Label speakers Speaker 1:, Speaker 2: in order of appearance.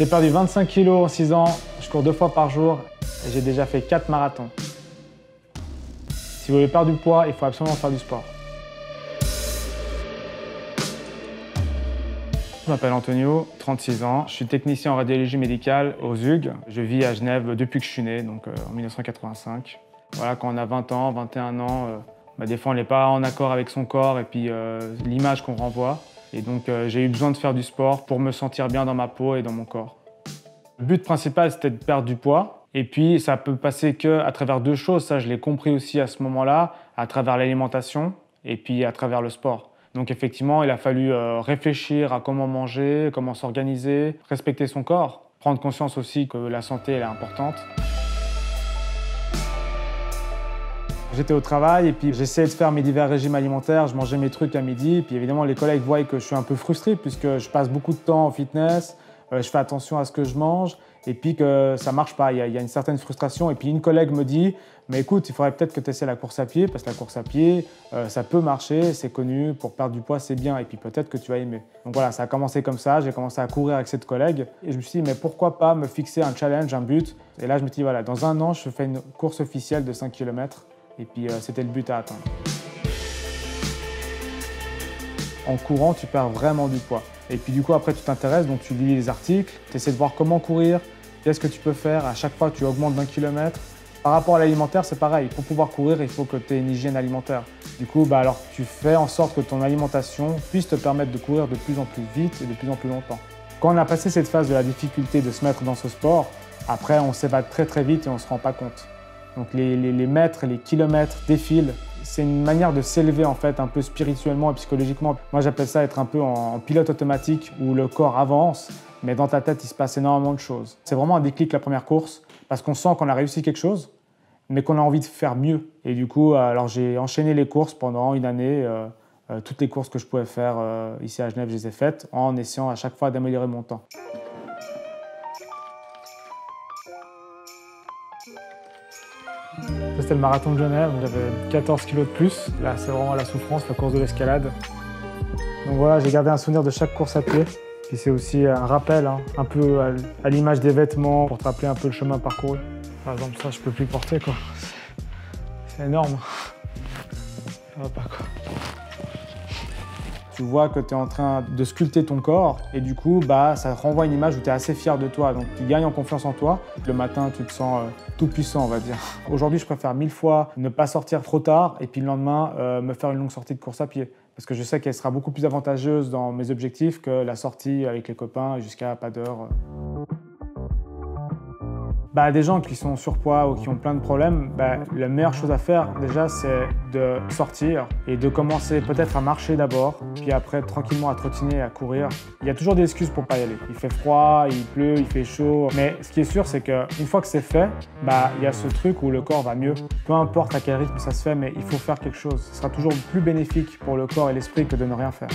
Speaker 1: J'ai perdu 25 kilos en 6 ans, je cours 2 fois par jour et j'ai déjà fait 4 marathons. Si vous voulez perdre du poids, il faut absolument faire du sport. Je m'appelle Antonio, 36 ans, je suis technicien en radiologie médicale au ZUG. Je vis à Genève depuis que je suis né, donc en 1985. Voilà, quand on a 20 ans, 21 ans, des fois on n'est pas en accord avec son corps et puis l'image qu'on renvoie. Et donc j'ai eu besoin de faire du sport pour me sentir bien dans ma peau et dans mon corps. Le but principal, c'était de perdre du poids. Et puis ça peut passer qu'à travers 2 choses, ça je l'ai compris aussi à ce moment-là, à travers l'alimentation et puis à travers le sport. Donc effectivement, il a fallu réfléchir à comment manger, comment s'organiser, respecter son corps, prendre conscience aussi que la santé elle est importante. J'étais au travail et puis j'essayais de faire mes divers régimes alimentaires, je mangeais mes trucs à midi. Et puis évidemment, les collègues voient que je suis un peu frustré puisque je passe beaucoup de temps en fitness, je fais attention à ce que je mange et puis que ça marche pas. Il y a une certaine frustration. Et puis une collègue me dit « Mais écoute, il faudrait peut-être que tu essaies la course à pied parce que la course à pied, ça peut marcher, c'est connu, pour perdre du poids, c'est bien et puis peut-être que tu vas aimer. » Donc voilà, ça a commencé comme ça, j'ai commencé à courir avec cette collègue et je me suis dit « Mais pourquoi pas me fixer un challenge, un but ?» Et là, je me suis dit « Voilà, dans 1 an, je fais une course officielle de 5 km. » Et puis c'était le but à atteindre. En courant, tu perds vraiment du poids. Et puis du coup, après, tu t'intéresses, donc tu lis les articles, tu essaies de voir comment courir, qu'est-ce que tu peux faire. À chaque fois, tu augmentes d'1 kilomètre. Par rapport à l'alimentaire, c'est pareil. Pour pouvoir courir, il faut que tu aies une hygiène alimentaire. Du coup, alors, tu fais en sorte que ton alimentation puisse te permettre de courir de plus en plus vite et de plus en plus longtemps. Quand on a passé cette phase de la difficulté de se mettre dans ce sport, après, on s'évade très très vite et on ne se rend pas compte. Donc les mètres, les kilomètres défilent. C'est une manière de s'élever en fait, un peu spirituellement et psychologiquement. Moi j'appelle ça être un peu en pilote automatique où le corps avance, mais dans ta tête il se passe énormément de choses. C'est vraiment un déclic la première course parce qu'on sent qu'on a réussi quelque chose, mais qu'on a envie de faire mieux. Et du coup, alors j'ai enchaîné les courses pendant 1 année. Toutes les courses que je pouvais faire ici à Genève, je les ai faites en essayant à chaque fois d'améliorer mon temps. C'était le marathon de Genève, j'avais 14 kilos de plus. Là, c'est vraiment la souffrance, la course de l'escalade. Donc voilà, j'ai gardé un souvenir de chaque course à pied. Puis c'est aussi un rappel, un peu à l'image des vêtements, pour te rappeler un peu le chemin parcouru. Par exemple, ça, je peux plus porter, quoi. C'est énorme. Ça va pas, quoi. Tu vois que tu es en train de sculpter ton corps et du coup, ça renvoie une image où tu es assez fier de toi. Donc, tu gagnes en confiance en toi. Le matin, tu te sens tout puissant, on va dire. Aujourd'hui, je préfère 1000 fois ne pas sortir trop tard et puis le lendemain, me faire une longue sortie de course à pied. Parce que je sais qu'elle sera beaucoup plus avantageuse dans mes objectifs que la sortie avec les copains jusqu'à pas d'heure. Des gens qui sont en surpoids ou qui ont plein de problèmes, la meilleure chose à faire déjà c'est de sortir et de commencer peut-être à marcher d'abord, puis après tranquillement à trottiner, à courir. Il y a toujours des excuses pour pas y aller. Il fait froid, il pleut, il fait chaud, mais ce qui est sûr c'est qu'une fois que c'est fait, il y a ce truc où le corps va mieux. Peu importe à quel rythme ça se fait, mais il faut faire quelque chose. Ce sera toujours plus bénéfique pour le corps et l'esprit que de ne rien faire.